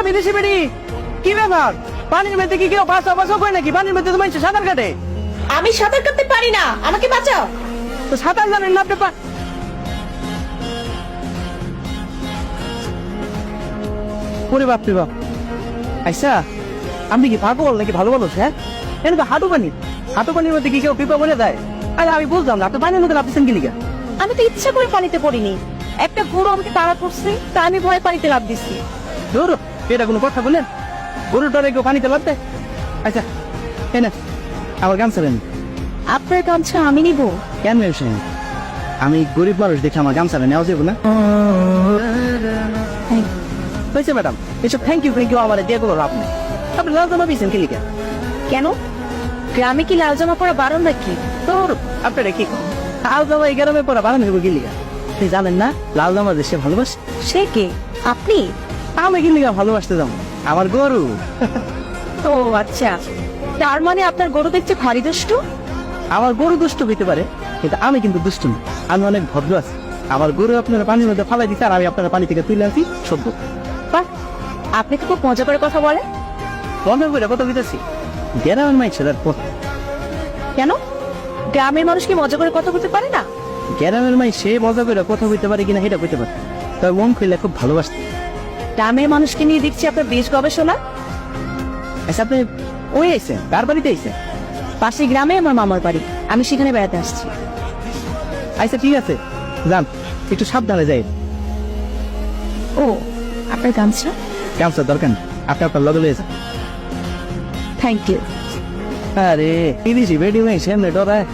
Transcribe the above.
বিদেশি বেড়ি কি ব্যাপার? পানির মধ্যে কি কেউ বাঁচা বাঁচা করে নাকি? পানির মধ্যে তো মানুষ সাঁতার কাটে। আমি সাঁতার কাটতে পারি না, আমাকে বাঁচাও। তো সাঁতার জানেন না আপনি? ওরে বাপ রে বাপ। আচ্ছা আপনি কি পাগল নাকি ভালো মানুষ? হ্যাঁ, এটা তো হাঁটু পানি। হাঁটু পানির মধ্যে কি কেউ পিপা বলে দেয়? আরে আমি বুঝলাম না, আপনি পানির মধ্যে নামতেছেন কি লিগা? আমি তো ইচ্ছা করে পানিতে পড়িনি, একটা গরু আমাকে তাড়া করছে, তা আমি ভয় পানিতে লাফ দিচ্ছি। ধরো, এটা কোনো কথা বললেন? গরুটারে কেউ পানিতে লাভ দেয়? আচ্ছা এই না, আমার গামছা দেন। আপনার গামছা আমি নিব? কেন ব্যবসা? আমি গরিব মানুষ দেখে আমার গামছা নেওয়া যাবো না? হয়েছে ম্যাডাম, এসব থ্যাংক ইউ আমার দিয়ে কোনো লাভ নেই। আপনি লাল জামা পিয়েছেন কি লিগা? কেন, গ্রামে কি লাল জামা পরা বারণ নাকি? তোর আপনারা কি লাল জামা এই গ্রামে পরা বানানো হইব কি লিগা? আপনি জানেন না লাল জামা দেশে ভালোবাসে? সে কে? আপনি? আমি কি লিগা ভালোবাসতে যাবো? আমার গরু। ও আচ্ছা, তার মানে আপনার গরু দেখতে ভারী দুষ্টু। আমার গরু দুষ্ট হইতে পারে, কিন্তু আমি কিন্তু দুষ্ট না। আমি অনেক ভদ্র আছি। আমার গরু আপনারা পানির মধ্যে ফালাই দিচ্ছে আর আমি আপনারা পানি থেকে তুলে আনছি সভ্য। বাহ, আপনি তো খুব মজা করে কথা বলেন। বন্ধ করে কথা দিতেছি, গ্রামের মাইছে তার পথ। কেন, গ্রামের মানুষ কি মজা করে কথা বলতে পারে না? গ্রামের মাই সে মজা করে কথা বলতে পারে কিনা সেটা বলতে পারে, তবে মন খুললে খুব ভালোবাসতে। গ্রামের মানুষকে নিয়ে দেখছি আপনার বেশ গবেষণা। আচ্ছা আপনি ওই আইসেন, কার বাড়িতে আইসেন? পাশে গ্রামে আমার মামার বাড়ি, আমি সেখানে বেড়াতে আসছি। আচ্ছা ঠিক আছে, যান, একটু সাবধানে যাই। ও, আপনার গামছা? গামছার দরকার নেই, আপনি আপনার লগে লয়ে যান। Thank you. আরে বিদেশি বেডি মাই সামনে ডরায়।